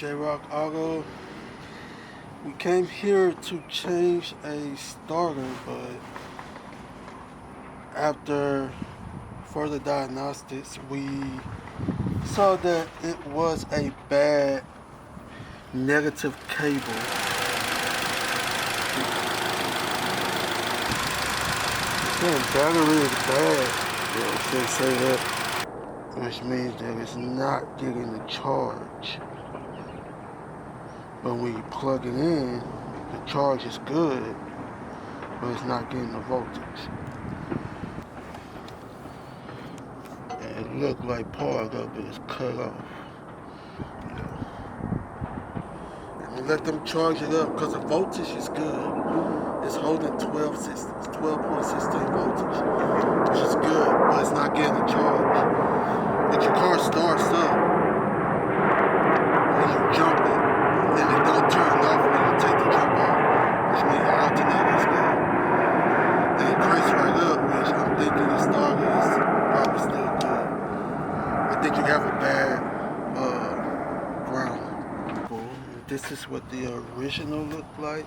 JROC AUTO. We came here to change a starter, but after further diagnostics, we saw that it was a bad negative cable. The battery is bad, I should say that, which means that it's not getting the charge. But when you plug it in, the charge is good, but it's not getting the voltage. And it looked like part of it is cut off. And we let them charge it up because the voltage is good. It's holding 12.16 voltage, which is good, but it's not getting the charge. But your car starts up when you jump it, and it don't turn off when you take the jump off, which means the alternator is good. And it cranks right up, which I'm thinking the starter is probably still good. I think you have a bad ground. This is what the original looked like.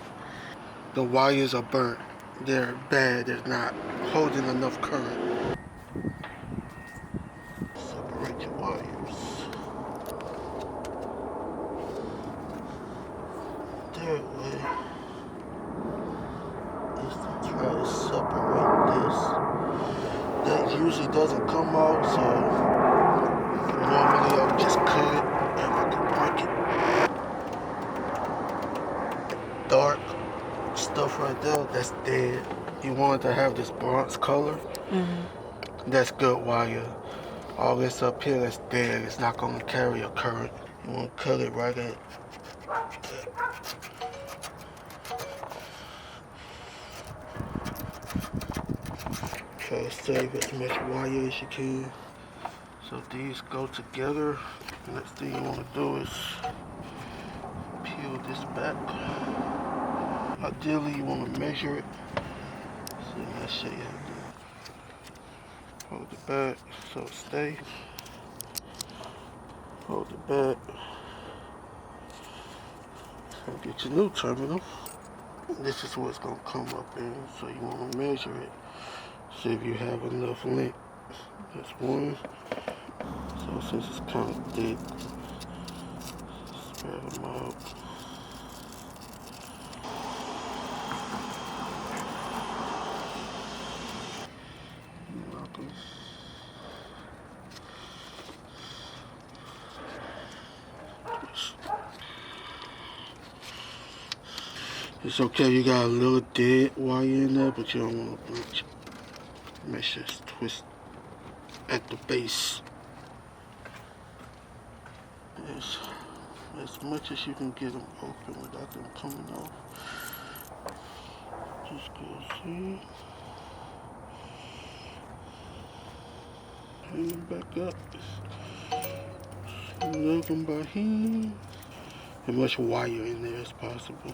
The wires are burnt. They're bad. They're not holding enough current. Separate your wires. That way is to try to separate this. That usually doesn't come out, so normally I would just cut it and I can break it. Dark stuff right there, that's dead. You want it to have this bronze color. That's good wire. All this up here that's dead, it's not going to carry a current. You want to cut it right at. Try to save as much wire as you can. So these go together. Next thing you want to do is peel this back. Ideally, you want to measure it. So let's show you how to do it. Hold it back so it stays. Hold it back. So get your new terminal. This is what it's going to come up in. So you want to measure it. See if you have enough length. That's one. So since it's kind of thick, spread them out. It's okay, you got a little dead wire in there, but you don't want to bunch it. Make sure it's twist at the base. As much as you can get them open without them coming off. Just go see. Hang them back up. Snug them by hand. As much wire in there as possible.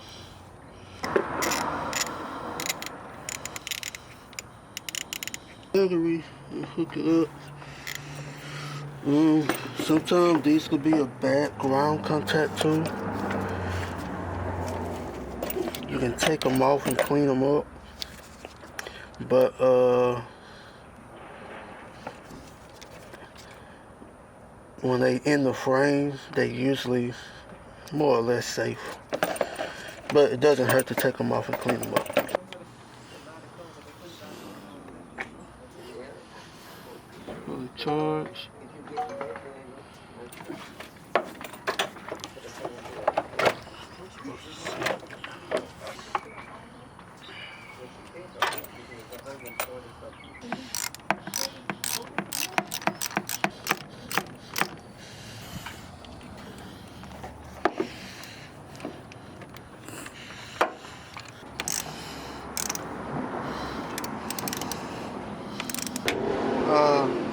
Battery and hook it up. Sometimes these could be a bad ground contact too. You can take them off and clean them up, but when they in the frame, they usually more or less safe. But it doesn't hurt to take them off and clean them up. Fully charged.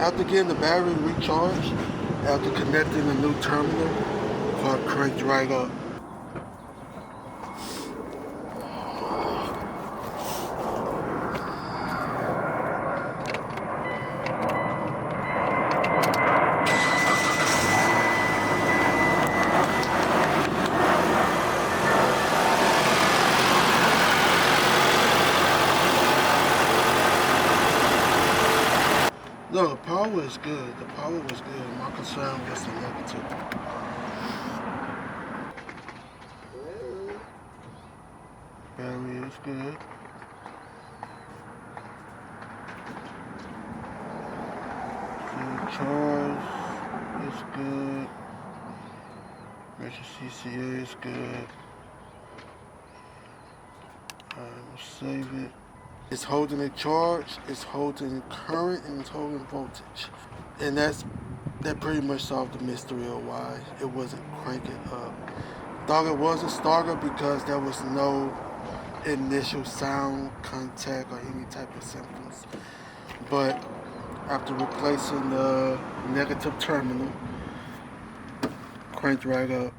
After getting the battery recharged, after connecting the new terminal, the car cranked right up. No, the power is good. The power was good. My concern was the negative. Battery is good. The charge is good. Measure CCA is good. We'll save it. It's holding a charge, it's holding current, and it's holding voltage. And that pretty much solved the mystery of why it wasn't cranking up. Thought it was a starter because there was no initial sound contact or any type of symptoms. But after replacing the negative terminal, cranked right up.